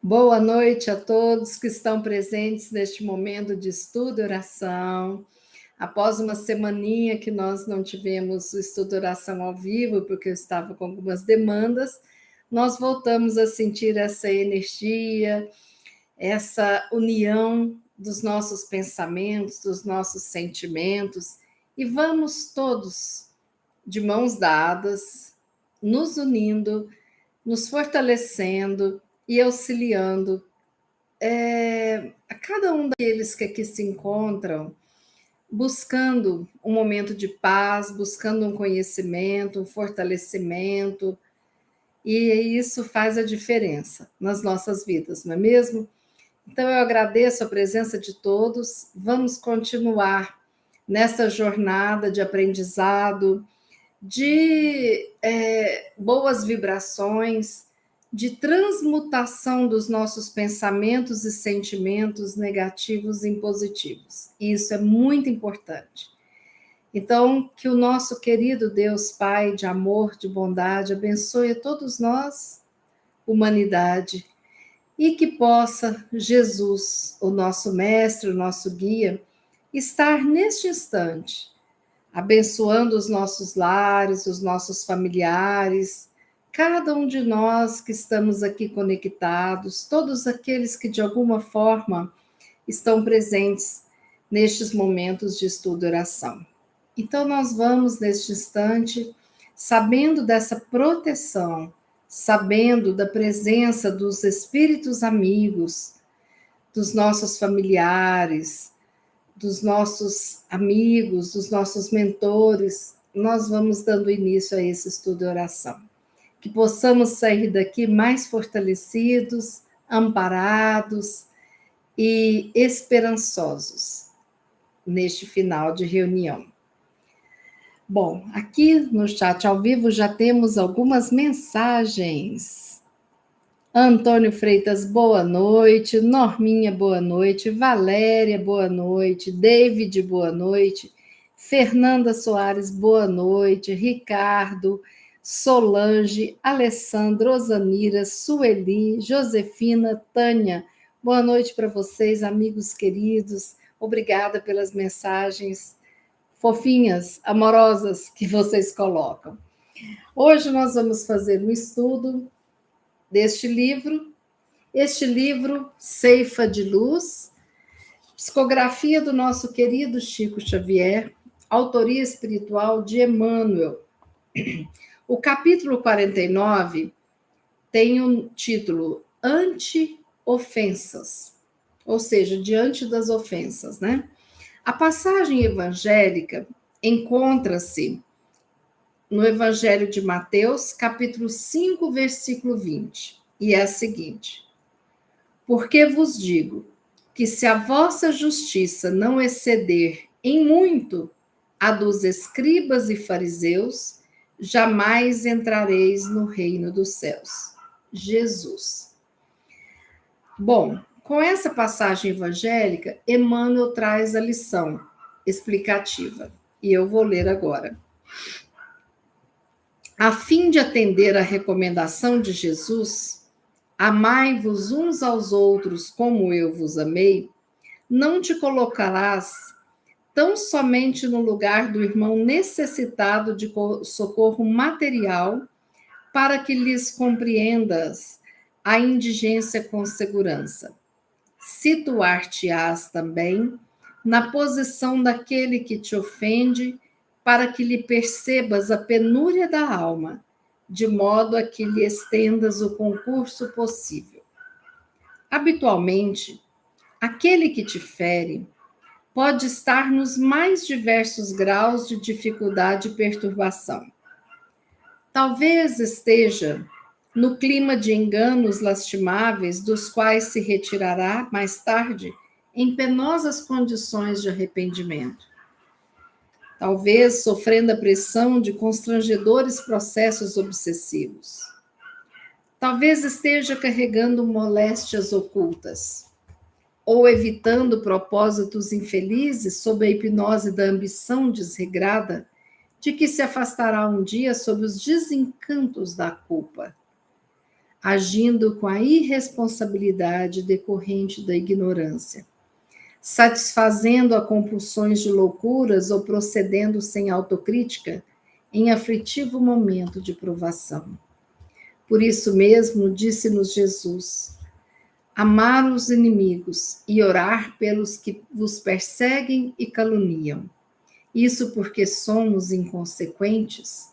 Boa noite a todos que estão presentes neste momento de estudo e oração. Após uma semaninha que nós não tivemos o estudo e oração ao vivo, porque eu estava com algumas demandas, nós voltamos a sentir essa energia, essa união dos nossos pensamentos, dos nossos sentimentos, e vamos todos de mãos dadas, nos unindo, nos fortalecendo e auxiliando a cada um daqueles que aqui se encontram, buscando um momento de paz, buscando um conhecimento, um fortalecimento, e isso faz a diferença nas nossas vidas, não é mesmo? Então, eu agradeço a presença de todos, vamos continuar nessa jornada de aprendizado, de boas vibrações, de transmutação dos nossos pensamentos e sentimentos negativos em positivos. Isso é muito importante. Então, que o nosso querido Deus Pai de amor, de bondade, abençoe a todos nós, humanidade, e que possa Jesus, o nosso mestre, o nosso guia, estar neste instante abençoando os nossos lares, os nossos familiares, cada um de nós que estamos aqui conectados, todos aqueles que de alguma forma estão presentes nestes momentos de estudo e oração. Então, nós vamos, neste instante, sabendo dessa proteção, sabendo da presença dos espíritos amigos, dos nossos familiares, dos nossos amigos, dos nossos mentores, nós vamos dando início a esse estudo e oração. Que possamos sair daqui mais fortalecidos, amparados e esperançosos neste final de reunião. Bom, aqui no chat ao vivo já temos algumas mensagens. Antônio Freitas, boa noite. Norminha, boa noite. Valéria, boa noite. David, boa noite. Fernanda Soares, boa noite. Ricardo, Solange, Alessandro, Osamira, Sueli, Josefina, Tânia. Boa noite para vocês, amigos queridos. Obrigada pelas mensagens fofinhas, amorosas que vocês colocam. Hoje nós vamos fazer um estudo deste livro, este livro, Ceifa de Luz, psicografia do nosso querido Chico Xavier, autoria espiritual de Emmanuel. O capítulo 49 tem um título Anti-ofensas, ou seja, diante das ofensas, né? A passagem evangélica encontra-se no Evangelho de Mateus, capítulo 5, versículo 20, e é a seguinte: porque vos digo que se a vossa justiça não exceder em muito a dos escribas e fariseus, jamais entrareis no reino dos céus. Jesus. Bom, com essa passagem evangélica, Emmanuel traz a lição explicativa, e eu vou ler agora. A fim de atender à recomendação de Jesus, amai-vos uns aos outros como eu vos amei, não te colocarás tão somente no lugar do irmão necessitado de socorro material, para que lhes compreendas a indigência com segurança. Situar-te-ás também na posição daquele que te ofende, para que lhe percebas a penúria da alma, de modo a que lhe estendas o concurso possível. Habitualmente, aquele que te fere pode estar nos mais diversos graus de dificuldade e perturbação. Talvez esteja no clima de enganos lastimáveis, dos quais se retirará mais tarde em penosas condições de arrependimento. Talvez sofrendo a pressão de constrangedores processos obsessivos. Talvez esteja carregando moléstias ocultas, ou evitando propósitos infelizes sob a hipnose da ambição desregrada, de que se afastará um dia sob os desencantos da culpa. agindo com a irresponsabilidade decorrente da ignorância, satisfazendo a compulsões de loucuras ou procedendo sem autocrítica em aflitivo momento de provação. Por isso mesmo, disse-nos Jesus: amar os inimigos e orar pelos que vos perseguem e caluniam. Isso porque somos inconsequentes,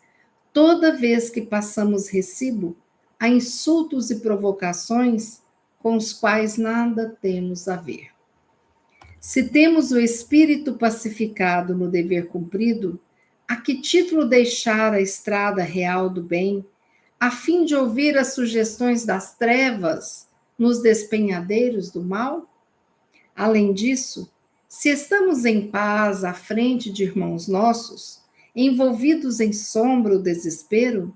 toda vez que passamos recibo a insultos e provocações com os quais nada temos a ver. Se temos o espírito pacificado no dever cumprido, a que título deixar a estrada real do bem, a fim de ouvir as sugestões das trevas nos despenhadeiros do mal? Além disso, se estamos em paz à frente de irmãos nossos, envolvidos em sombra ou desespero,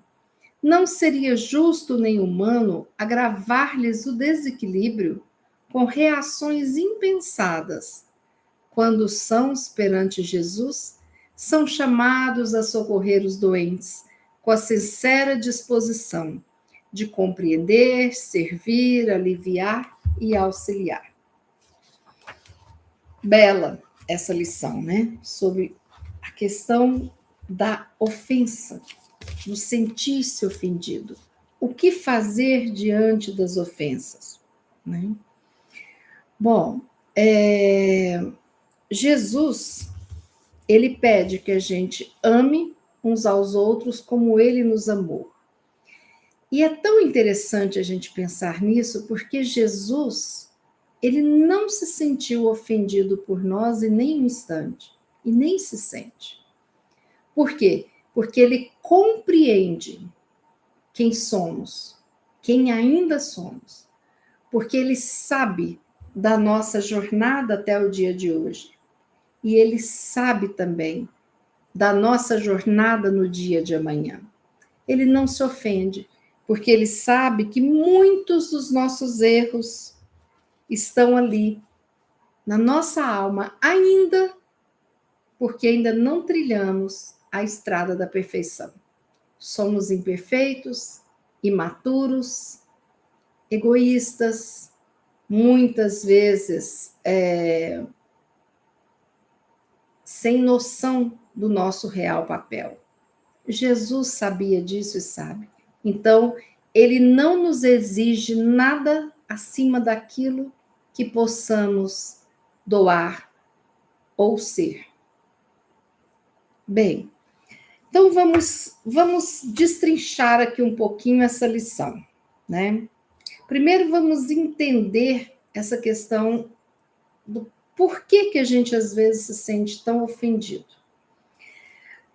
não seria justo nem humano agravar-lhes o desequilíbrio com reações impensadas. Quando sãos perante Jesus, são chamados a socorrer os doentes, com a sincera disposição de compreender, servir, aliviar e auxiliar. Bela essa lição, né? Sobre a questão da ofensa, do sentir-se ofendido. O que fazer diante das ofensas, né? Bom, Jesus, ele pede que a gente ame uns aos outros como ele nos amou. E é tão interessante a gente pensar nisso, porque Jesus, ele não se sentiu ofendido por nós em nenhum instante, e nem se sente. Por quê? Porque ele compreende quem somos, quem ainda somos, porque ele sabe da nossa jornada até o dia de hoje. E ele sabe também da nossa jornada no dia de amanhã. Ele não se ofende, porque ele sabe que muitos dos nossos erros estão ali, na nossa alma, ainda, porque ainda não trilhamos a estrada da perfeição. Somos imperfeitos, imaturos, egoístas, muitas vezes sem noção do nosso real papel. Jesus sabia disso e sabe. Então, ele não nos exige nada acima daquilo que possamos doar ou ser. Bem, então vamos destrinchar aqui um pouquinho essa lição, né? Primeiro vamos entender essa questão do porquê que a gente às vezes se sente tão ofendido.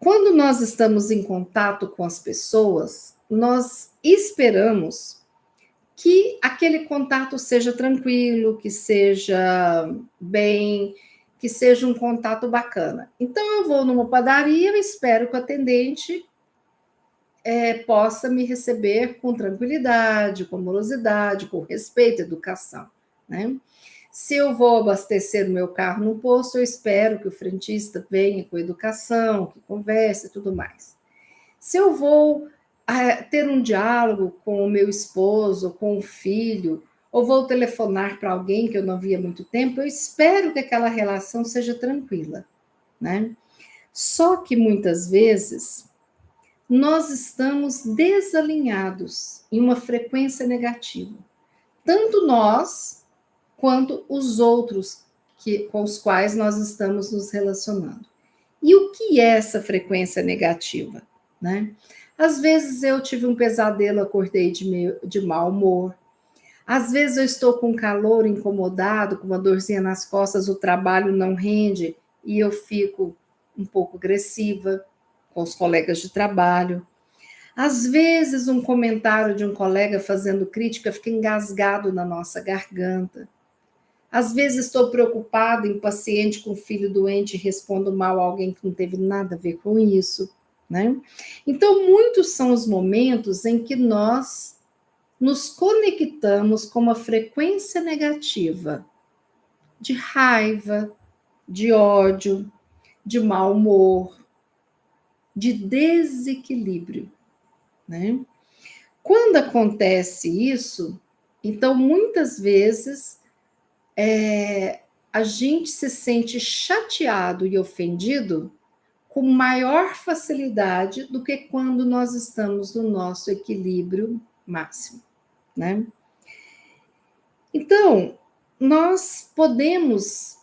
Quando nós estamos em contato com as pessoas, nós esperamos que aquele contato seja tranquilo, que seja bem, que seja um contato bacana. Então, eu vou numa padaria, eu espero que o atendente possa me receber com tranquilidade, com amorosidade, com respeito, educação, né? Se eu vou abastecer o meu carro no posto, eu espero que o frentista venha com educação, que converse e tudo mais. Se eu vou ter um diálogo com o meu esposo, com o filho, ou vou telefonar para alguém que eu não via há muito tempo, eu espero que aquela relação seja tranquila, né? Só que muitas vezes nós estamos desalinhados em uma frequência negativa. Tanto nós quanto os outros com os quais nós estamos nos relacionando. E o que é essa frequência negativa, né? Às vezes eu tive um pesadelo, acordei de mau humor. Às vezes eu estou com calor, incomodado, com uma dorzinha nas costas, o trabalho não rende e eu fico um pouco agressiva com os colegas de trabalho. Às vezes um comentário de um colega fazendo crítica fica engasgado na nossa garganta. Às vezes estou preocupada, impaciente com o filho doente e respondo mal a alguém que não teve nada a ver com isso, né? Então, muitos são os momentos em que nós nos conectamos com uma frequência negativa de raiva, de ódio, de mau humor, de desequilíbrio, né? Quando acontece isso, então muitas vezes a gente se sente chateado e ofendido com maior facilidade do que quando nós estamos no nosso equilíbrio máximo, né? Então, nós podemos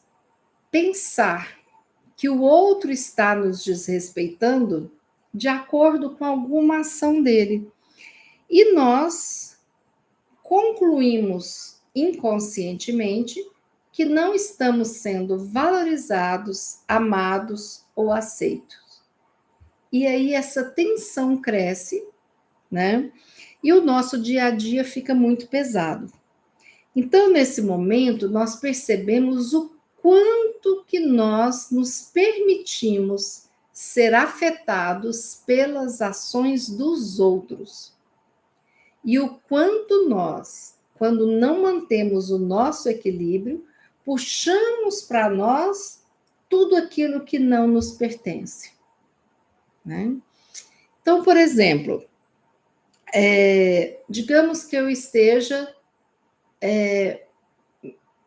pensar que o outro está nos desrespeitando de acordo com alguma ação dele. E nós concluímos inconscientemente que não estamos sendo valorizados, amados ou aceitos. E aí essa tensão cresce, né? E o nosso dia a dia fica muito pesado. Então, nesse momento, nós percebemos o quanto que nós nos permitimos ser afetados pelas ações dos outros. E o quanto nós, quando não mantemos o nosso equilíbrio, puxamos para nós tudo aquilo que não nos pertence, né? Então, por exemplo, digamos que eu esteja,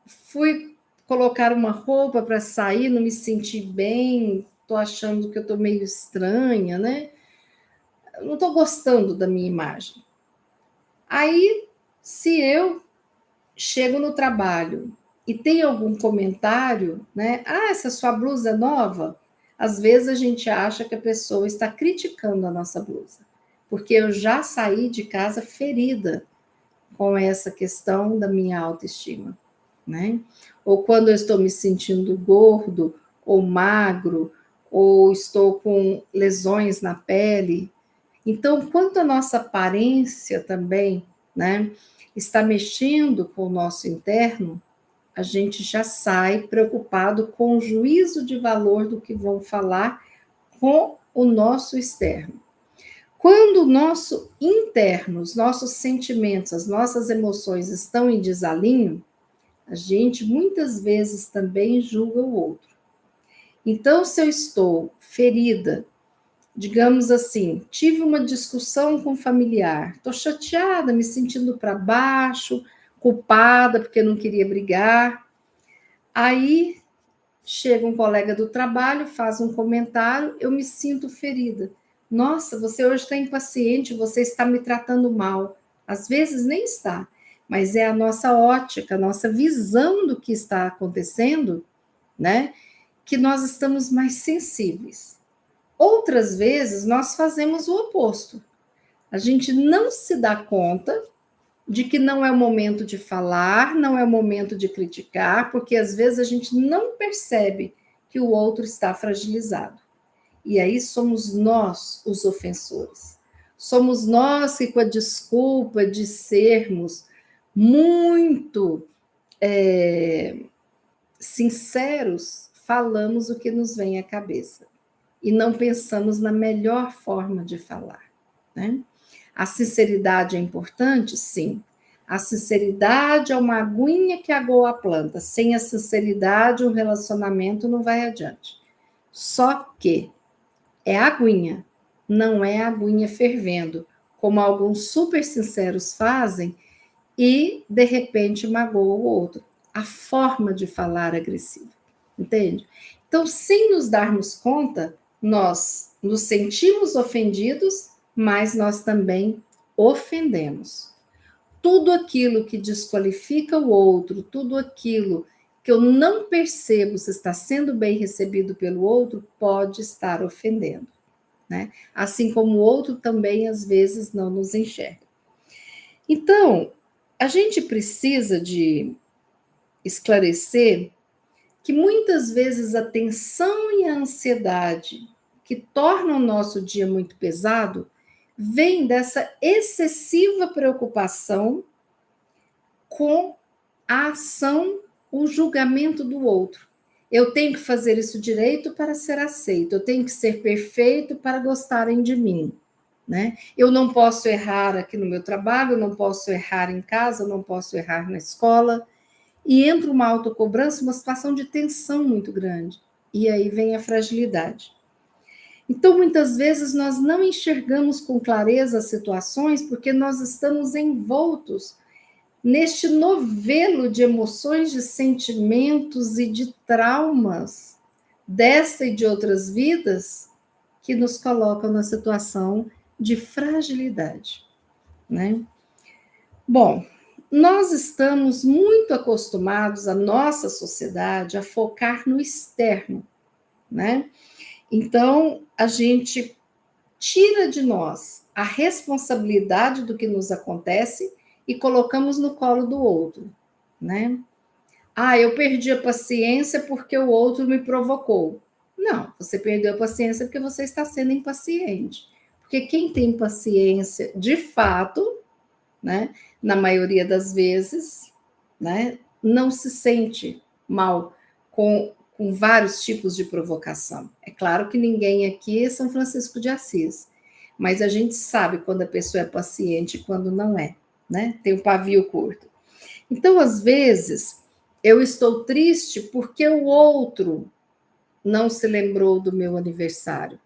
fui colocar uma roupa para sair, não me senti bem, estou achando que eu estou meio estranha, né? Não estou gostando da minha imagem. Aí, se eu chego no trabalho e tem algum comentário, né? Ah, essa sua blusa é nova? Às vezes a gente acha que a pessoa está criticando a nossa blusa, porque eu já saí de casa ferida com essa questão da minha autoestima, né? Ou quando eu estou me sentindo gordo ou magro, ou estou com lesões na pele. Então, quanto a nossa aparência também, né, está mexendo com o nosso interno, a gente já sai preocupado com o juízo de valor do que vão falar com o nosso externo. Quando o nosso interno, os nossos sentimentos, as nossas emoções estão em desalinho, a gente muitas vezes também julga o outro. Então, se eu estou ferida, digamos assim, tive uma discussão com um familiar, estou chateada, me sentindo para baixo, culpada porque não queria brigar. Aí chega um colega do trabalho, faz um comentário, eu me sinto ferida. Nossa, você hoje está impaciente, você está me tratando mal. Às vezes nem está, mas é a nossa ótica, a nossa visão do que está acontecendo, né? Que nós estamos mais sensíveis. Outras vezes nós fazemos o oposto. A gente não se dá conta de que não é o momento de falar, não é o momento de criticar, porque às vezes a gente não percebe que o outro está fragilizado. E aí somos nós os ofensores. Somos nós que, com a desculpa de sermos muito sinceros, falamos o que nos vem à cabeça e não pensamos na melhor forma de falar, né? A sinceridade é importante? Sim. A sinceridade é uma aguinha que agoa a planta. Sem a sinceridade, o relacionamento não vai adiante. Só que é aguinha, não é aguinha fervendo, como alguns super sinceros fazem e, de repente, magoa o outro. A forma de falar agressiva, entende? Então, sem nos darmos conta, nós nos sentimos ofendidos, mas nós também ofendemos. Tudo aquilo que desqualifica o outro, tudo aquilo que eu não percebo se está sendo bem recebido pelo outro, pode estar ofendendo, né? Assim como o outro também às vezes não nos enxerga. Então, a gente precisa de esclarecer que muitas vezes a tensão e a ansiedade que tornam o nosso dia muito pesado vem dessa excessiva preocupação com a ação, o julgamento do outro. Eu tenho que fazer isso direito para ser aceito, eu tenho que ser perfeito para gostarem de mim, né? Eu não posso errar aqui no meu trabalho, eu não posso errar em casa, eu não posso errar na escola. E entra uma autocobrança, uma situação de tensão muito grande. E aí vem a fragilidade. Então, muitas vezes, nós não enxergamos com clareza as situações porque nós estamos envoltos neste novelo de emoções, de sentimentos e de traumas desta e de outras vidas que nos colocam na situação de fragilidade, né? Bom, nós estamos muito acostumados, a nossa sociedade, a focar no externo, né? Então, a gente tira de nós a responsabilidade do que nos acontece e colocamos no colo do outro, né? Ah, eu perdi a paciência porque o outro me provocou. Não, você perdeu a paciência porque você está sendo impaciente. Porque quem tem paciência, de fato, né, na maioria das vezes, né, não se sente mal com vários tipos de provocação. É claro que ninguém aqui é São Francisco de Assis, mas a gente sabe quando a pessoa é paciente e quando não é, né? Tem o pavio curto. Então, às vezes, eu estou triste porque o outro não se lembrou do meu aniversário,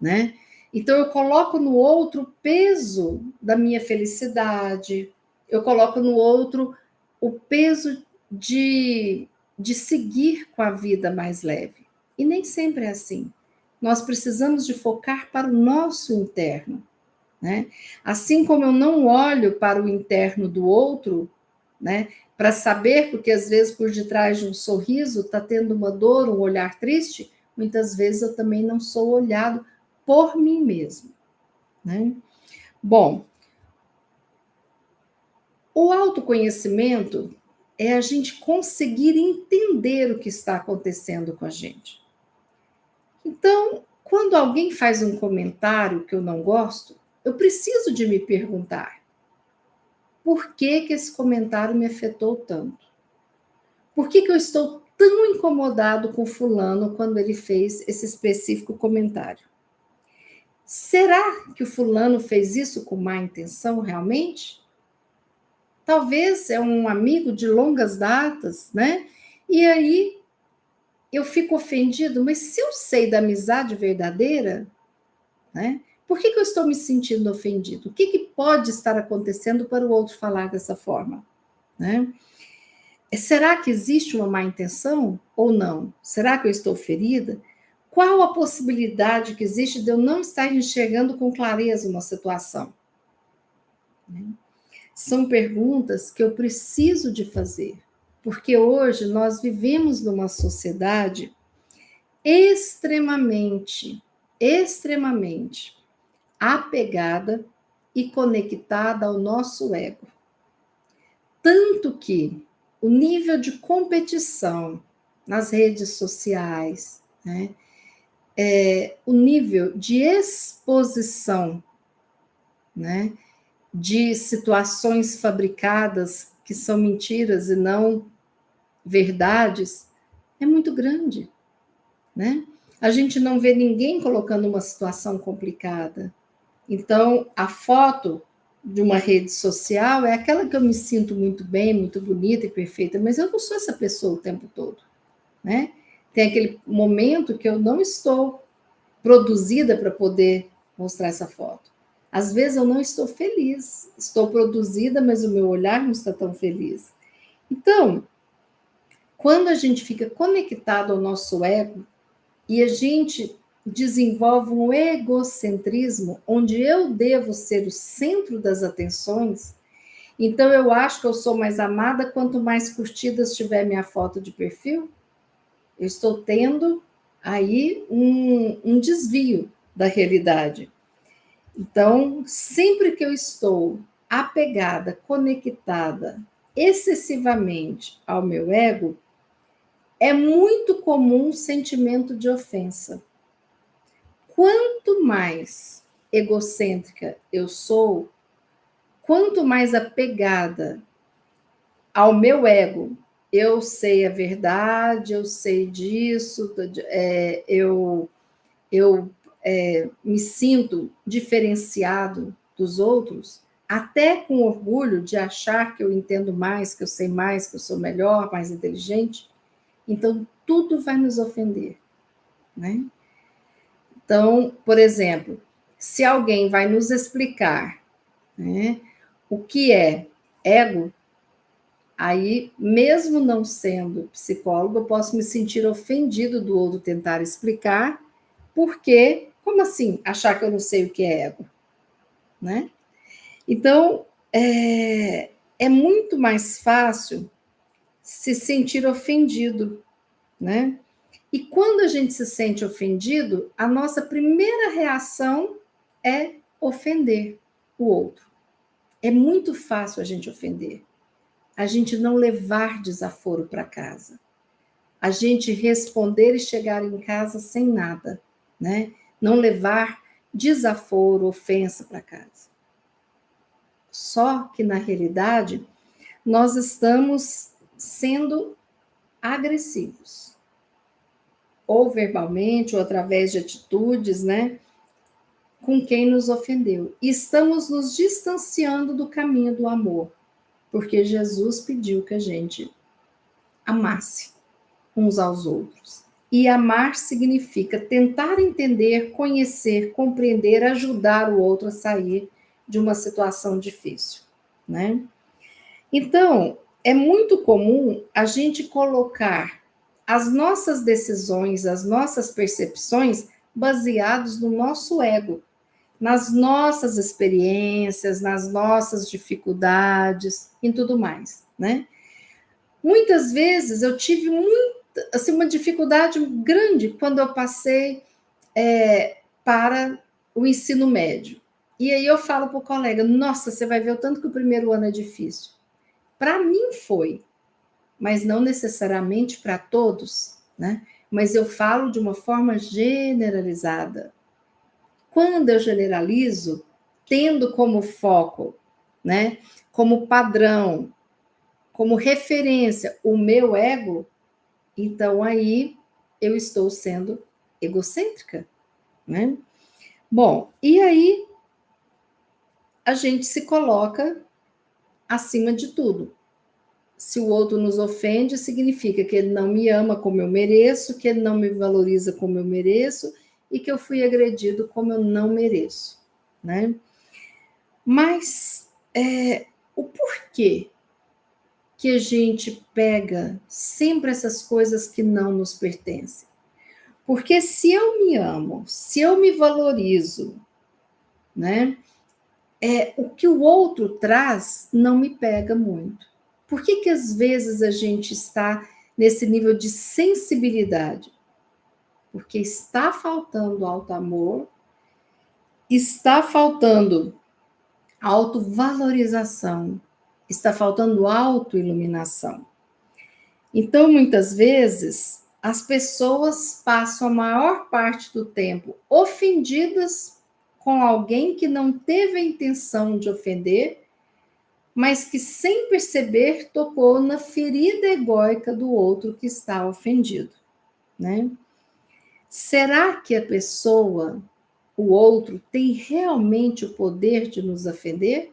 né? Então, eu coloco no outro o peso da minha felicidade, eu coloco no outro o peso de seguir com a vida mais leve. E nem sempre é assim. Nós precisamos de focar para o nosso interno, né? Assim como eu não olho para o interno do outro, né? Para saber, porque às vezes por detrás de um sorriso está tendo uma dor, um olhar triste, muitas vezes eu também não sou olhado por mim mesmo, né? Bom, o autoconhecimento é a gente conseguir entender o que está acontecendo com a gente. Então, quando alguém faz um comentário que eu não gosto, eu preciso de me perguntar: por que que esse comentário me afetou tanto? Por que que eu estou tão incomodado com fulano quando ele fez esse específico comentário? Será que o fulano fez isso com má intenção realmente? Talvez é um amigo de longas datas, né? E aí eu fico ofendido, mas se eu sei da amizade verdadeira, né? Por que que eu estou me sentindo ofendido? O que que pode estar acontecendo para o outro falar dessa forma, né? Será que existe uma má intenção ou não? Será que eu estou ferida? Qual a possibilidade que existe de eu não estar enxergando com clareza uma situação? São perguntas que eu preciso de fazer, porque hoje nós vivemos numa sociedade extremamente apegada e conectada ao nosso ego. Tanto que o nível de competição nas redes sociais, né, o nível de exposição, né, de situações fabricadas que são mentiras e não verdades, é muito grande, né? A gente não vê ninguém colocando uma situação complicada. Então, a foto de uma rede social é aquela que eu me sinto muito bem, muito bonita e perfeita, mas eu não sou essa pessoa o tempo todo, né? Tem aquele momento que eu não estou produzida para poder mostrar essa foto. Às vezes eu não estou feliz, estou produzida, mas o meu olhar não está tão feliz. Então, quando a gente fica conectado ao nosso ego e a gente desenvolve um egocentrismo, onde eu devo ser o centro das atenções, então eu acho que eu sou mais amada quanto mais curtidas tiver minha foto de perfil. Eu estou tendo aí um desvio da realidade. Então, sempre que eu estou apegada, conectada excessivamente ao meu ego, é muito comum o sentimento de ofensa. Quanto mais egocêntrica eu sou, quanto mais apegada ao meu ego, eu sei a verdade, eu sei disso, eu me sinto diferenciado dos outros, até com orgulho de achar que eu entendo mais, que eu sei mais, que eu sou melhor, mais inteligente. Então, tudo vai nos ofender, né? Então, por exemplo, se alguém vai nos explicar, né, o que é ego, aí, mesmo não sendo psicólogo, eu posso me sentir ofendido do outro tentar explicar, porque, como assim, achar que eu não sei o que é ego, né? Então, é muito mais fácil se sentir ofendido, né? E quando a gente se sente ofendido, a nossa primeira reação é ofender o outro. É muito fácil a gente ofender. A gente não levar desaforo para casa. A gente responder e chegar em casa sem nada, né? Não levar desaforo, ofensa para casa. Só que, na realidade, nós estamos sendo agressivos, ou verbalmente, ou através de atitudes, né? Com quem nos ofendeu. E estamos nos distanciando do caminho do amor, porque Jesus pediu que a gente amasse uns aos outros. E amar significa tentar entender, conhecer, compreender, ajudar o outro a sair de uma situação difícil, né? Então, é muito comum a gente colocar as nossas decisões, as nossas percepções baseados no nosso ego, nas nossas experiências, nas nossas dificuldades e tudo mais, né? Muitas vezes eu tive assim, uma dificuldade grande quando eu passei para o ensino médio. E aí eu falo para o colega, nossa, você vai ver o tanto que o primeiro ano é difícil. Para mim foi, mas não necessariamente para todos, né? Mas eu falo de uma forma generalizada. Quando eu generalizo, tendo como foco, né, como padrão, como referência o meu ego, então aí eu estou sendo egocêntrica, né? Bom, e aí a gente se coloca acima de tudo. Se o outro nos ofende, significa que ele não me ama como eu mereço, que ele não me valoriza como eu mereço e que eu fui agredido como eu não mereço, né? Mas o porquê que a gente pega sempre essas coisas que não nos pertencem? Porque se eu me amo, se eu me valorizo, né? O que o outro traz não me pega muito. Por que que às vezes a gente está nesse nível de sensibilidade? Porque está faltando auto-amor, está faltando autovalorização, está faltando autoiluminação. Então, muitas vezes, as pessoas passam a maior parte do tempo ofendidas com alguém que não teve a intenção de ofender, mas que, sem perceber, tocou na ferida egóica do outro que está ofendido, né? Será que a pessoa, o outro, tem realmente o poder de nos ofender?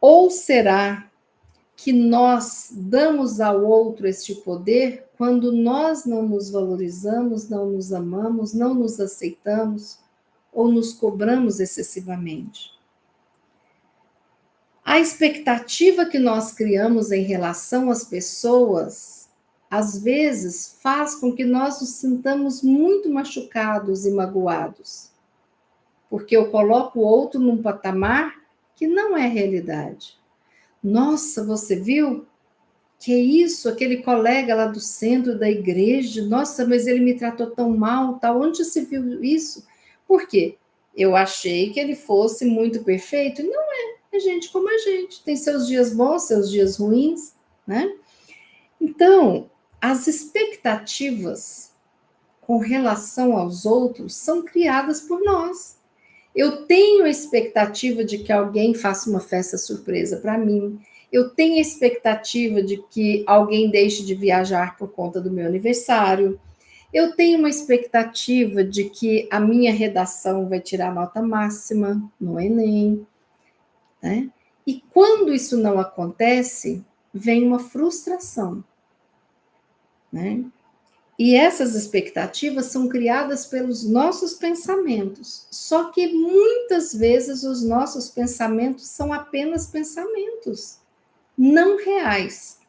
Ou será que nós damos ao outro este poder quando nós não nos valorizamos, não nos amamos, não nos aceitamos ou nos cobramos excessivamente? A expectativa que nós criamos em relação às pessoas, às vezes, faz com que nós nos sintamos muito machucados e magoados, porque eu coloco o outro num patamar que não é realidade. Nossa, você viu? Que é isso, aquele colega lá do centro da igreja, nossa, mas ele me tratou tão mal, tal. Onde se viu isso? Por quê? Eu achei que ele fosse muito perfeito. Não é gente como a gente, tem seus dias bons, seus dias ruins, né? Então, as expectativas com relação aos outros são criadas por nós. Eu tenho a expectativa de que alguém faça uma festa surpresa para mim. Eu tenho a expectativa de que alguém deixe de viajar por conta do meu aniversário. Eu tenho uma expectativa de que a minha redação vai tirar nota máxima no Enem, né? E quando isso não acontece, vem uma frustração, né? E essas expectativas são criadas pelos nossos pensamentos. Só que muitas vezes os nossos pensamentos são apenas pensamentos, não reais,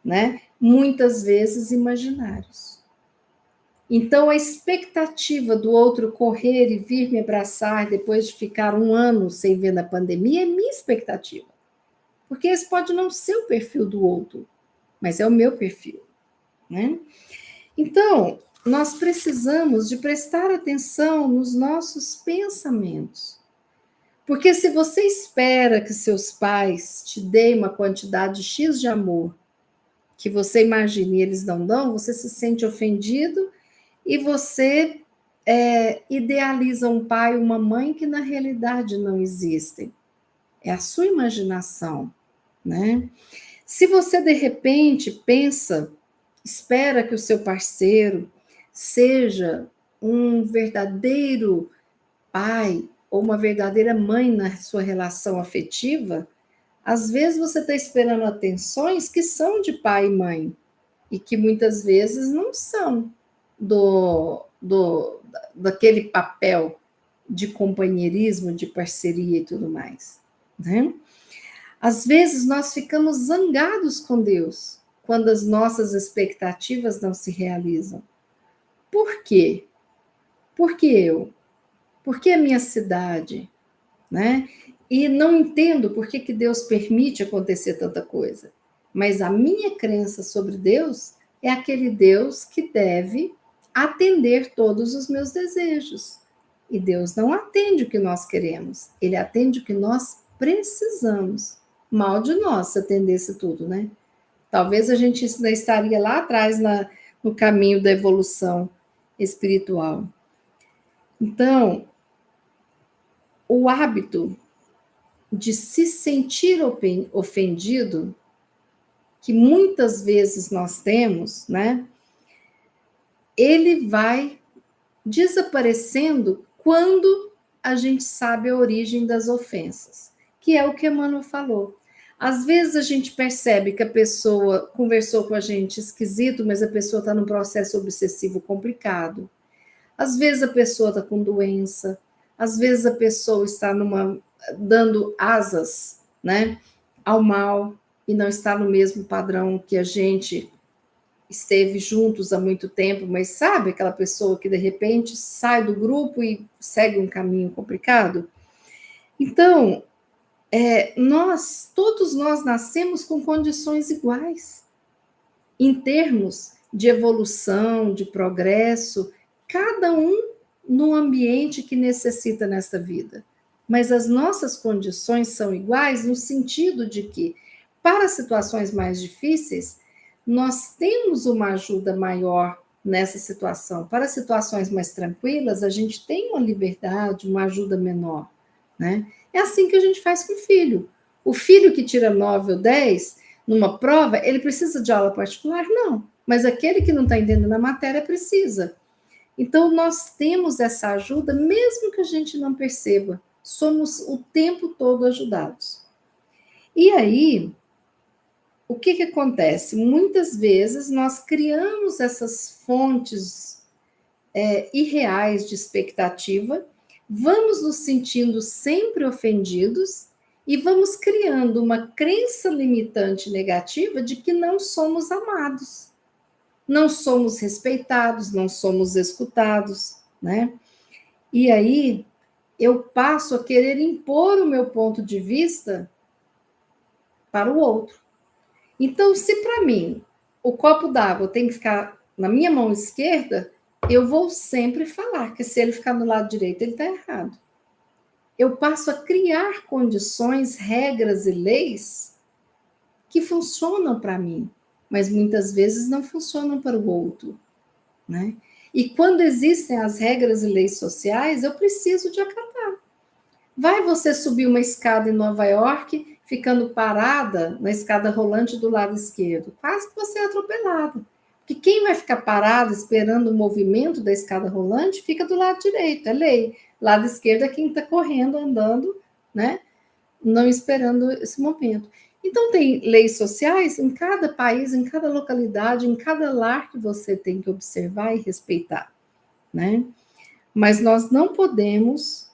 né? Muitas vezes imaginários. Então, a expectativa do outro correr e vir me abraçar depois de ficar um ano sem ver na pandemia é minha expectativa. Porque esse pode não ser o perfil do outro, mas é o meu perfil, né? Então, nós precisamos de prestar atenção nos nossos pensamentos. Porque se você espera que seus pais te deem uma quantidade X de amor que você imagina e eles não dão, você se sente ofendido e você idealiza um pai ou uma mãe que na realidade não existem. É a sua imaginação, né? Se você de repente pensa, espera que o seu parceiro seja um verdadeiro pai ou uma verdadeira mãe na sua relação afetiva, às vezes você está esperando atenções que são de pai e mãe e que muitas vezes não são daquele papel de companheirismo, de parceria e tudo mais, né? Às vezes nós ficamos zangados com Deus quando as nossas expectativas não se realizam. Por quê? Por que eu? Por que a minha cidade? Né? E não entendo por que Deus permite acontecer tanta coisa. Mas a minha crença sobre Deus é aquele Deus que deve atender todos os meus desejos. E Deus não atende o que nós queremos, ele atende o que nós precisamos. Mal de nós se atendesse tudo, né? Talvez a gente ainda estaria lá atrás no caminho da evolução espiritual. Então, o hábito de se sentir ofendido, que muitas vezes nós temos, né? Ele vai desaparecendo quando a gente sabe a origem das ofensas, que é o que Emmanuel falou. Às vezes a gente percebe que a pessoa conversou com a gente esquisito, mas a pessoa está num processo obsessivo complicado. Às vezes a pessoa está com doença, às vezes a pessoa está dando asas, né, ao mal e não está no mesmo padrão que a gente esteve juntos há muito tempo, mas sabe aquela pessoa que de repente sai do grupo e segue um caminho complicado? Então, todos nós nascemos com condições iguais, em termos de evolução, de progresso, cada um no ambiente que necessita nesta vida. Mas as nossas condições são iguais no sentido de que, para situações mais difíceis, nós temos uma ajuda maior nessa situação. Para situações mais tranquilas, a gente tem uma liberdade, uma ajuda menor, né? É assim que a gente faz com o filho. O filho que tira 9 ou 10 numa prova, ele precisa de aula particular? Não. Mas aquele que não está entendendo a matéria precisa. Então, nós temos essa ajuda, mesmo que a gente não perceba. Somos o tempo todo ajudados. E aí, o que acontece? Muitas vezes nós criamos essas fontes irreais de expectativa, vamos nos sentindo sempre ofendidos e vamos criando uma crença limitante negativa de que não somos amados, não somos respeitados, não somos escutados, né? E aí eu passo a querer impor o meu ponto de vista para o outro. Então, se para mim o copo d'água tem que ficar na minha mão esquerda, eu vou sempre falar que se ele ficar no lado direito, ele está errado. Eu passo a criar condições, regras e leis que funcionam para mim, mas muitas vezes não funcionam para o outro, né? E quando existem as regras e leis sociais, eu preciso de acatar. Vai você subir uma escada em Nova York, ficando parada na escada rolante do lado esquerdo, quase que você é atropelada. Porque quem vai ficar parado esperando o movimento da escada rolante fica do lado direito, é lei. Lado esquerdo é quem está correndo, andando, né? Não esperando esse momento. Então, tem leis sociais em cada país, em cada localidade, em cada lar que você tem que observar e respeitar, né? Mas nós não podemos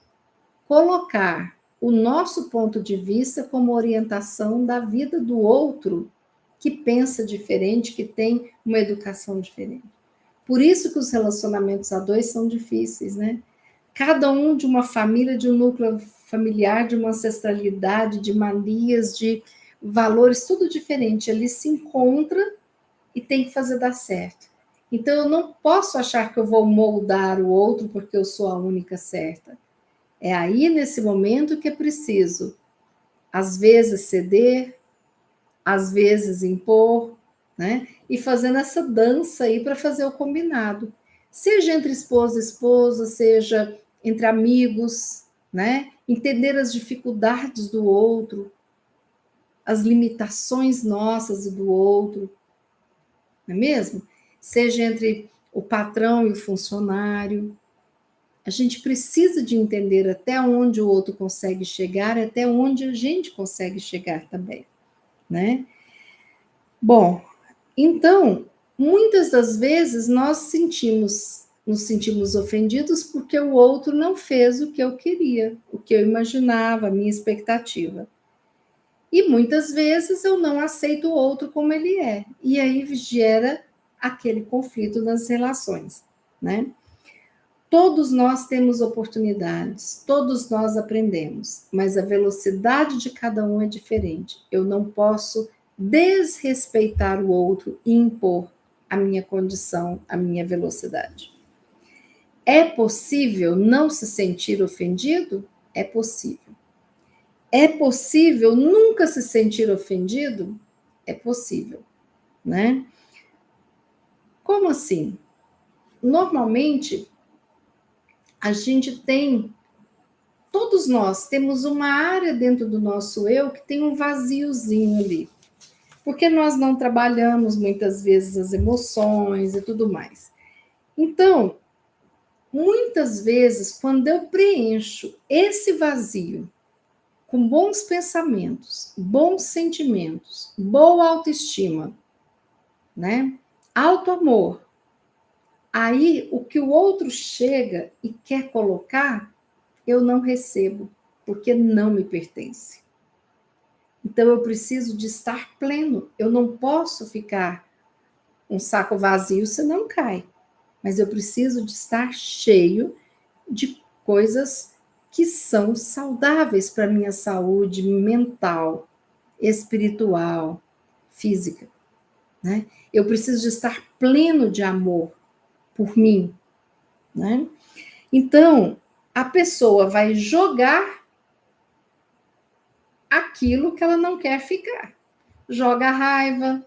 colocar o nosso ponto de vista como orientação da vida do outro que pensa diferente, que tem uma educação diferente. Por isso que os relacionamentos a dois são difíceis, né? Cada um de uma família, de um núcleo familiar, de uma ancestralidade, de manias, de valores, tudo diferente. Ele se encontra e tem que fazer dar certo. Então, eu não posso achar que eu vou moldar o outro porque eu sou a única certa. É aí, nesse momento, que é preciso, às vezes, ceder, às vezes, impor, né? E fazendo essa dança aí para fazer o combinado. Seja entre esposa e esposa, seja entre amigos, né? Entender as dificuldades do outro, as limitações nossas e do outro, não é mesmo? Seja entre o patrão e o funcionário. A gente precisa de entender até onde o outro consegue chegar, até onde a gente consegue chegar também, né? Bom, então, muitas das vezes nos sentimos ofendidos porque o outro não fez o que eu queria, o que eu imaginava, a minha expectativa. E muitas vezes eu não aceito o outro como ele é. E aí gera aquele conflito nas relações, né? Todos nós temos oportunidades, todos nós aprendemos, mas a velocidade de cada um é diferente. Eu não posso desrespeitar o outro e impor a minha condição, a minha velocidade. É possível não se sentir ofendido? É possível. É possível nunca se sentir ofendido? É possível, né? Como assim? Normalmente, a gente tem, todos nós temos uma área dentro do nosso eu que tem um vaziozinho ali, porque nós não trabalhamos muitas vezes as emoções e tudo mais. Então, muitas vezes, quando eu preencho esse vazio com bons pensamentos, bons sentimentos, boa autoestima, né? Alto amor. Aí o que o outro chega e quer colocar, eu não recebo, porque não me pertence. Então eu preciso de estar pleno. Eu não posso ficar um saco vazio, senão cai. Mas eu preciso de estar cheio de coisas que são saudáveis para a minha saúde mental, espiritual, física, né? Eu preciso de estar pleno de amor por mim, né? Então, a pessoa vai jogar aquilo que ela não quer ficar. Joga a raiva,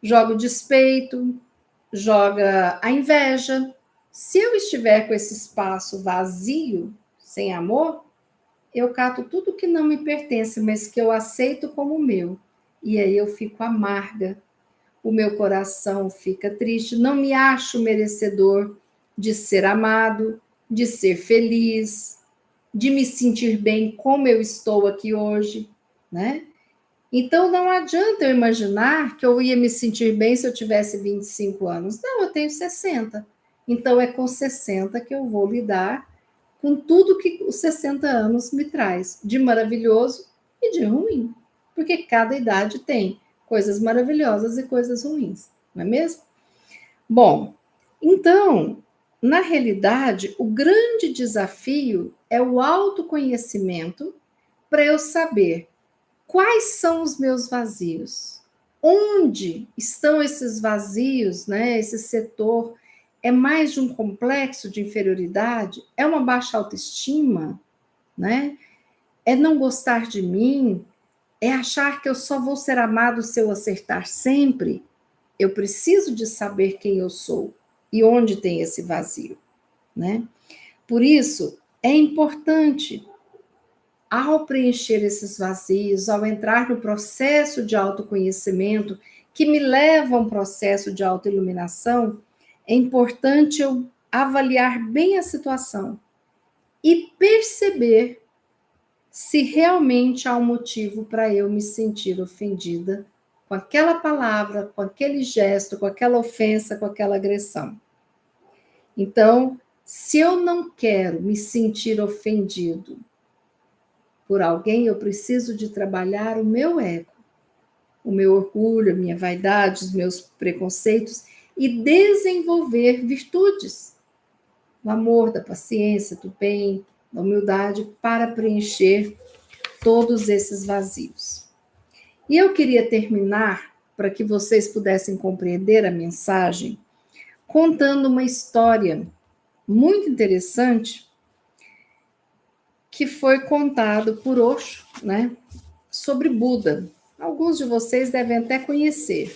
joga o despeito, joga a inveja. Se eu estiver com esse espaço vazio, sem amor, eu cato tudo que não me pertence, mas que eu aceito como meu. E aí eu fico amarga, o meu coração fica triste, não me acho merecedor de ser amado, de ser feliz, de me sentir bem como eu estou aqui hoje, né? Então não adianta eu imaginar que eu ia me sentir bem se eu tivesse 25 anos. Não, eu tenho 60. Então é com 60 que eu vou lidar com tudo que os 60 anos me traz, de maravilhoso e de ruim. Porque cada idade tem coisas maravilhosas e coisas ruins, não é mesmo? Bom, então, na realidade, o grande desafio é o autoconhecimento para eu saber quais são os meus vazios, onde estão esses vazios, né? Esse setor é mais de um complexo de inferioridade, é uma baixa autoestima, né? É não gostar de mim, é achar que eu só vou ser amado se eu acertar sempre. Eu preciso de saber quem eu sou e onde tem esse vazio, né? Por isso, é importante, ao preencher esses vazios, ao entrar no processo de autoconhecimento, que me leva a um processo de autoiluminação, é importante eu avaliar bem a situação e perceber se realmente há um motivo para eu me sentir ofendida com aquela palavra, com aquele gesto, com aquela ofensa, com aquela agressão. Então, se eu não quero me sentir ofendido por alguém, eu preciso de trabalhar o meu ego, o meu orgulho, a minha vaidade, os meus preconceitos e desenvolver virtudes, do amor, da paciência, do bem, da humildade, para preencher todos esses vazios. E eu queria terminar, para que vocês pudessem compreender a mensagem, contando uma história muito interessante que foi contado por Osho, né, sobre Buda. Alguns de vocês devem até conhecer,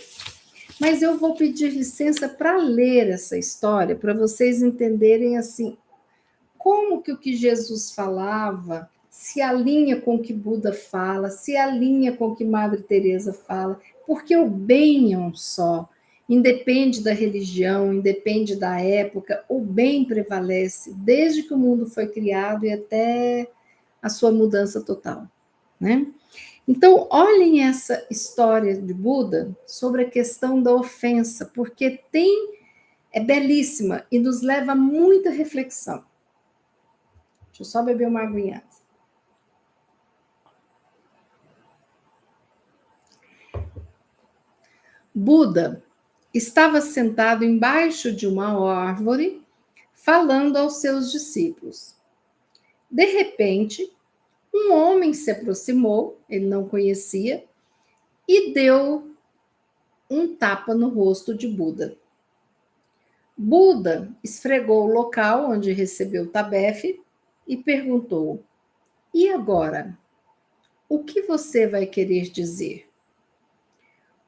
mas eu vou pedir licença para ler essa história, para vocês entenderem assim como que o que Jesus falava se alinha com o que Buda fala, se alinha com o que Madre Teresa fala, porque o bem é um só. Independe da religião, independe da época, o bem prevalece desde que o mundo foi criado e até a sua mudança total, né? Então, olhem essa história de Buda sobre a questão da ofensa, porque é belíssima e nos leva a muita reflexão. Deixa eu só beber uma aguinha. Buda estava sentado embaixo de uma árvore, falando aos seus discípulos. De repente, um homem se aproximou, ele não conhecia, e deu um tapa no rosto de Buda. Buda esfregou o local onde recebeu o tabefe e perguntou: E agora? O que você vai querer dizer?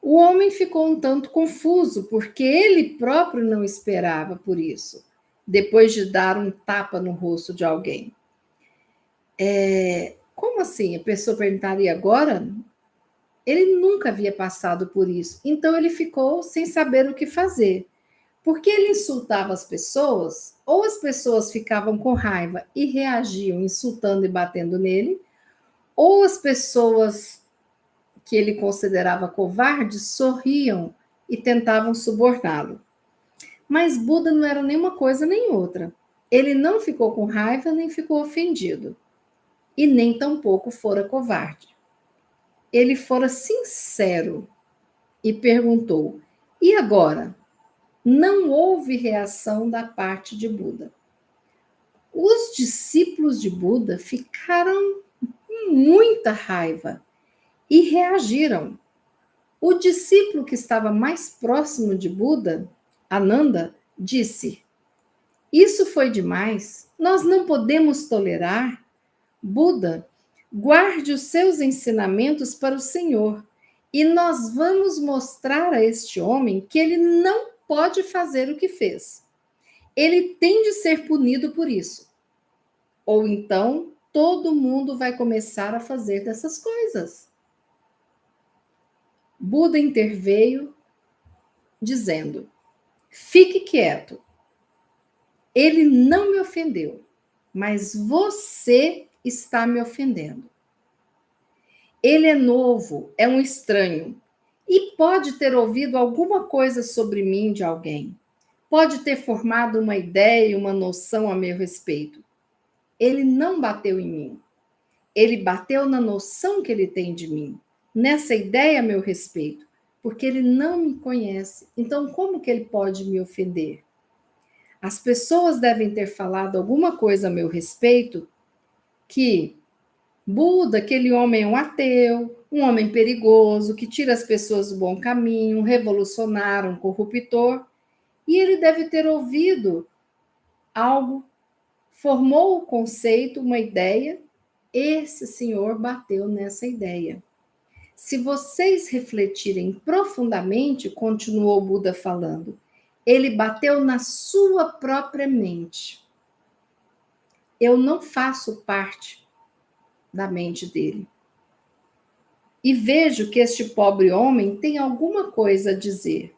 O homem ficou um tanto confuso, porque ele próprio não esperava por isso, depois de dar um tapa no rosto de alguém. Como assim? A pessoa perguntaria agora? Ele nunca havia passado por isso, então ele ficou sem saber o que fazer. Porque ele insultava as pessoas, ou as pessoas ficavam com raiva e reagiam insultando e batendo nele, ou as pessoas que ele considerava covardes sorriam e tentavam suborná-lo. Mas Buda não era nem uma coisa nem outra. Ele não ficou com raiva nem ficou ofendido, e nem tampouco fora covarde. Ele fora sincero e perguntou: E agora? Não houve reação da parte de Buda. Os discípulos de Buda ficaram com muita raiva e reagiram. O discípulo que estava mais próximo de Buda, Ananda, disse: Isso foi demais, nós não podemos tolerar. Buda, guarde os seus ensinamentos para o Senhor, e nós vamos mostrar a este homem que ele não pode fazer o que fez. Ele tem de ser punido por isso. Ou então, todo mundo vai começar a fazer dessas coisas. Buda interveio, dizendo: Fique quieto. Ele não me ofendeu, mas você está me ofendendo. Ele é novo, é um estranho e pode ter ouvido alguma coisa sobre mim de alguém. Pode ter formado uma ideia e uma noção a meu respeito. Ele não bateu em mim. Ele bateu na noção que ele tem de mim, nessa ideia a meu respeito, porque ele não me conhece. Então, como que ele pode me ofender? As pessoas devem ter falado alguma coisa a meu respeito que Buda, aquele homem é um ateu, um homem perigoso, que tira as pessoas do bom caminho, um revolucionário, um corruptor. E ele deve ter ouvido algo, formou o conceito, uma ideia, esse senhor bateu nessa ideia. Se vocês refletirem profundamente, continuou Buda falando, ele bateu na sua própria mente. Eu não faço parte da mente dele. E vejo que este pobre homem tem alguma coisa a dizer,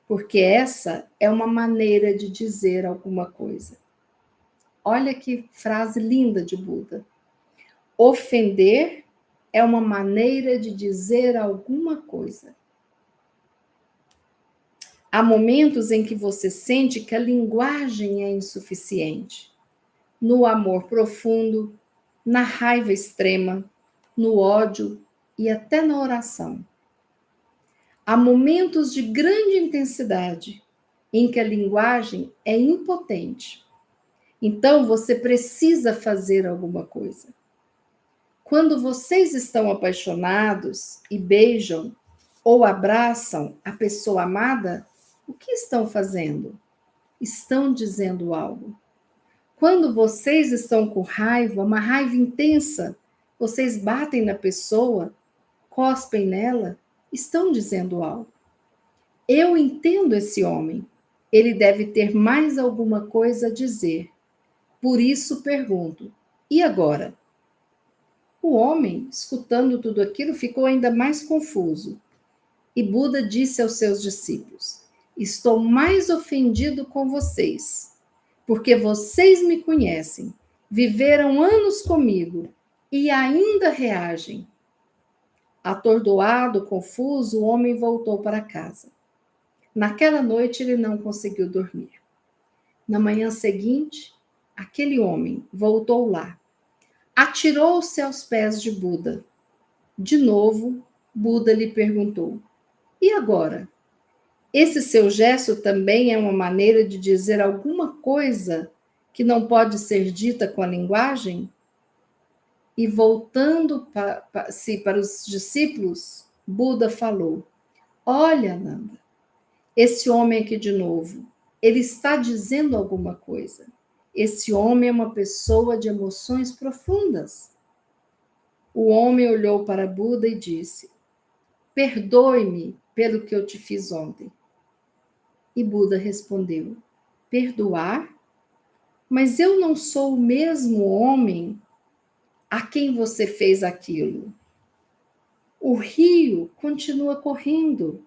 porque essa é uma maneira de dizer alguma coisa. Olha que frase linda de Buda. Ofender é uma maneira de dizer alguma coisa. Há momentos em que você sente que a linguagem é insuficiente. No amor profundo, na raiva extrema, no ódio e até na oração. Há momentos de grande intensidade em que a linguagem é impotente. Então você precisa fazer alguma coisa. Quando vocês estão apaixonados e beijam ou abraçam a pessoa amada, o que estão fazendo? Estão dizendo algo. Quando vocês estão com raiva, uma raiva intensa, vocês batem na pessoa, cospem nela, estão dizendo algo. Eu entendo esse homem. Ele deve ter mais alguma coisa a dizer. Por isso pergunto: e agora? O homem, escutando tudo aquilo, ficou ainda mais confuso. E Buda disse aos seus discípulos: estou mais ofendido com vocês, porque vocês me conhecem, viveram anos comigo e ainda reagem. Atordoado, confuso, o homem voltou para casa. Naquela noite ele não conseguiu dormir. Na manhã seguinte, aquele homem voltou lá. Atirou-se aos pés de Buda. De novo, Buda lhe perguntou: e agora? Esse seu gesto também é uma maneira de dizer alguma coisa que não pode ser dita com a linguagem? E voltando para os discípulos, Buda falou: olha, Nanda, esse homem aqui de novo, ele está dizendo alguma coisa. Esse homem é uma pessoa de emoções profundas. O homem olhou para Buda e disse: perdoe-me pelo que eu te fiz ontem. E Buda respondeu: perdoar? Mas eu não sou o mesmo homem a quem você fez aquilo. O rio continua correndo.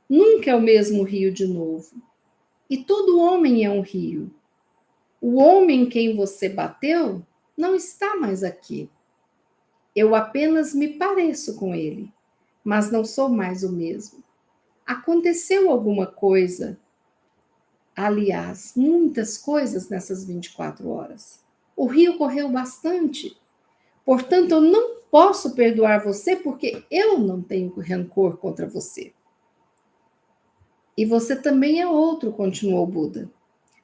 Nunca é o mesmo rio de novo. E todo homem é um rio. O homem em quem você bateu não está mais aqui. Eu apenas me pareço com ele, mas não sou mais o mesmo. Aconteceu alguma coisa, aliás, muitas coisas nessas 24 horas. O rio correu bastante. Portanto, eu não posso perdoar você porque eu não tenho rancor contra você. E você também é outro, continuou Buda.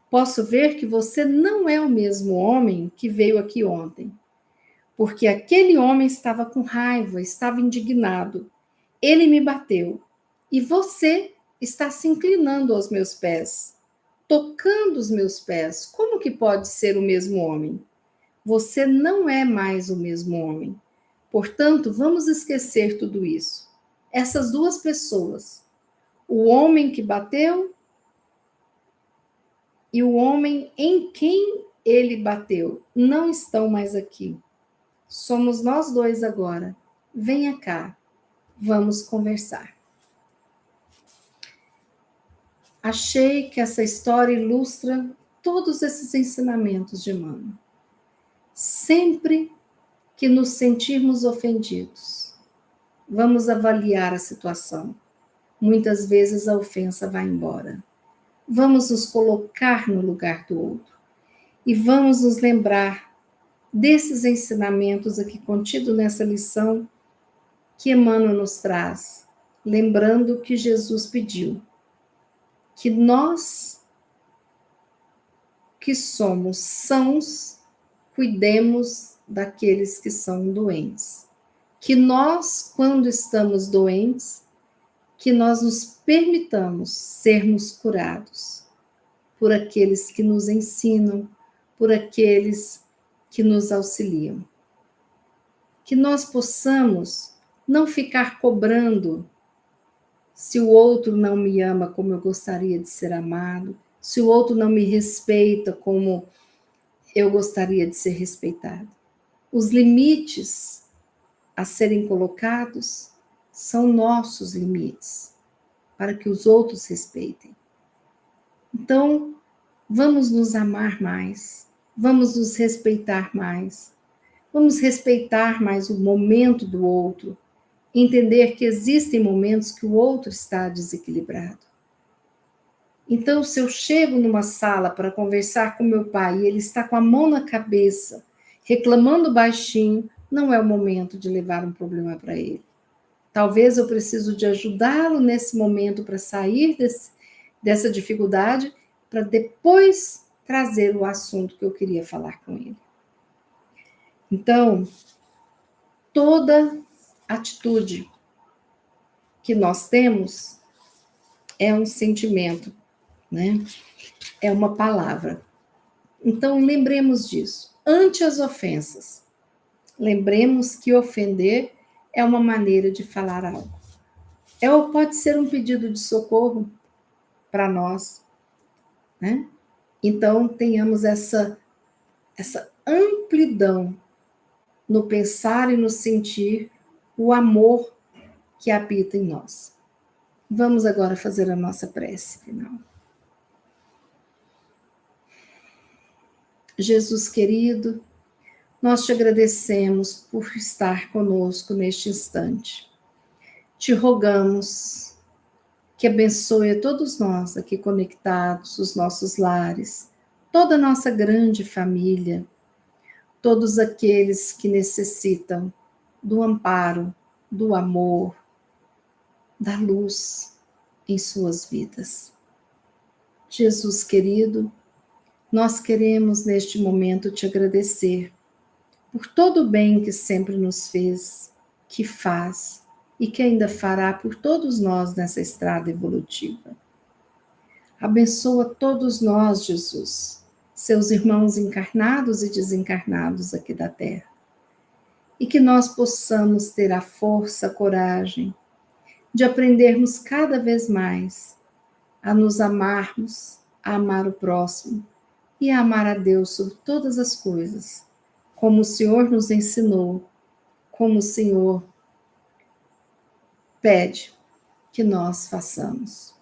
Posso ver que você não é o mesmo homem que veio aqui ontem. Porque aquele homem estava com raiva, estava indignado. Ele me bateu. E você está se inclinando aos meus pés, tocando os meus pés. Como que pode ser o mesmo homem? Você não é mais o mesmo homem. Portanto, vamos esquecer tudo isso. Essas duas pessoas, o homem que bateu e o homem em quem ele bateu, não estão mais aqui. Somos nós dois agora. Venha cá, vamos conversar. Achei que essa história ilustra todos esses ensinamentos de Emmanuel. Sempre que nos sentirmos ofendidos, vamos avaliar a situação. Muitas vezes a ofensa vai embora. Vamos nos colocar no lugar do outro e vamos nos lembrar desses ensinamentos aqui contidos nessa lição que Emmanuel nos traz, lembrando que Jesus pediu que nós que somos sãos cuidemos daqueles que são doentes. Que nós, quando estamos doentes, que nós nos permitamos sermos curados por aqueles que nos ensinam, por aqueles que nos auxiliam. Que nós possamos não ficar cobrando se o outro não me ama como eu gostaria de ser amado, se o outro não me respeita como eu gostaria de ser respeitado. Os limites a serem colocados são nossos limites, para que os outros respeitem. Então, vamos nos amar mais, vamos nos respeitar mais, Vamos respeitar mais o momento do outro, entender que existem momentos que o outro está desequilibrado. Então, se eu chego numa sala para conversar com meu pai e ele está com a mão na cabeça, reclamando baixinho, não é o momento de levar um problema para ele. Talvez eu preciso de ajudá-lo nesse momento para sair dessa dificuldade, para depois trazer o assunto que eu queria falar com ele. Então, toda atitude que nós temos é um sentimento, né? É uma palavra. Então, lembremos disso. Ante as ofensas, lembremos que ofender é uma maneira de falar algo. Ou pode ser um pedido de socorro para nós, né? Então, tenhamos essa amplidão no pensar e no sentir o amor que habita em nós. Vamos agora fazer a nossa prece final. Jesus querido, nós te agradecemos por estar conosco neste instante. Te rogamos que abençoe a todos nós aqui conectados, os nossos lares, toda a nossa grande família, todos aqueles que necessitam do amparo, do amor, da luz em suas vidas. Jesus querido, nós queremos neste momento te agradecer por todo o bem que sempre nos fez, que faz e que ainda fará por todos nós nessa estrada evolutiva. Abençoa todos nós, Jesus, seus irmãos encarnados e desencarnados aqui da Terra, e que nós possamos ter a força, a coragem de aprendermos cada vez mais a nos amarmos, a amar o próximo e a amar a Deus sobre todas as coisas, como o Senhor nos ensinou, como o Senhor pede que nós façamos.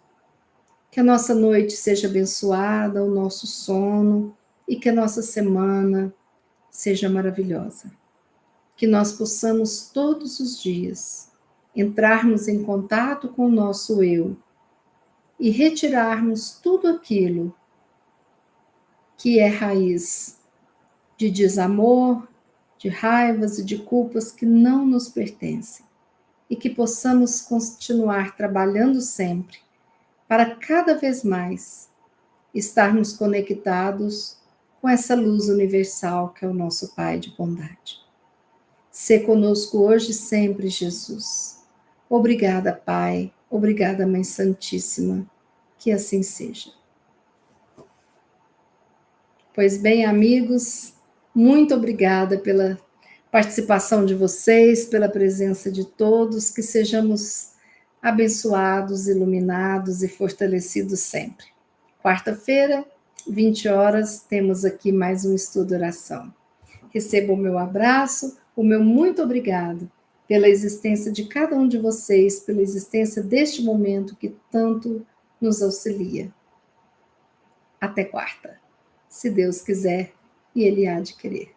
Que a nossa noite seja abençoada, o nosso sono, e que a nossa semana seja maravilhosa. Que nós possamos todos os dias entrarmos em contato com o nosso eu e retirarmos tudo aquilo que é raiz de desamor, de raivas e de culpas que não nos pertencem. E que possamos continuar trabalhando sempre para cada vez mais estarmos conectados com essa luz universal que é o nosso Pai de bondade. Sê conosco hoje e sempre, Jesus. Obrigada, Pai. Obrigada, Mãe Santíssima. Que assim seja. Pois bem, amigos, muito obrigada pela participação de vocês, pela presença de todos, que sejamos abençoados, iluminados e fortalecidos sempre. Quarta-feira, 20 horas, temos aqui mais um estudo oração. Receba o meu abraço, o meu muito obrigado pela existência de cada um de vocês, pela existência deste momento que tanto nos auxilia. Até quarta, se Deus quiser e Ele há de querer.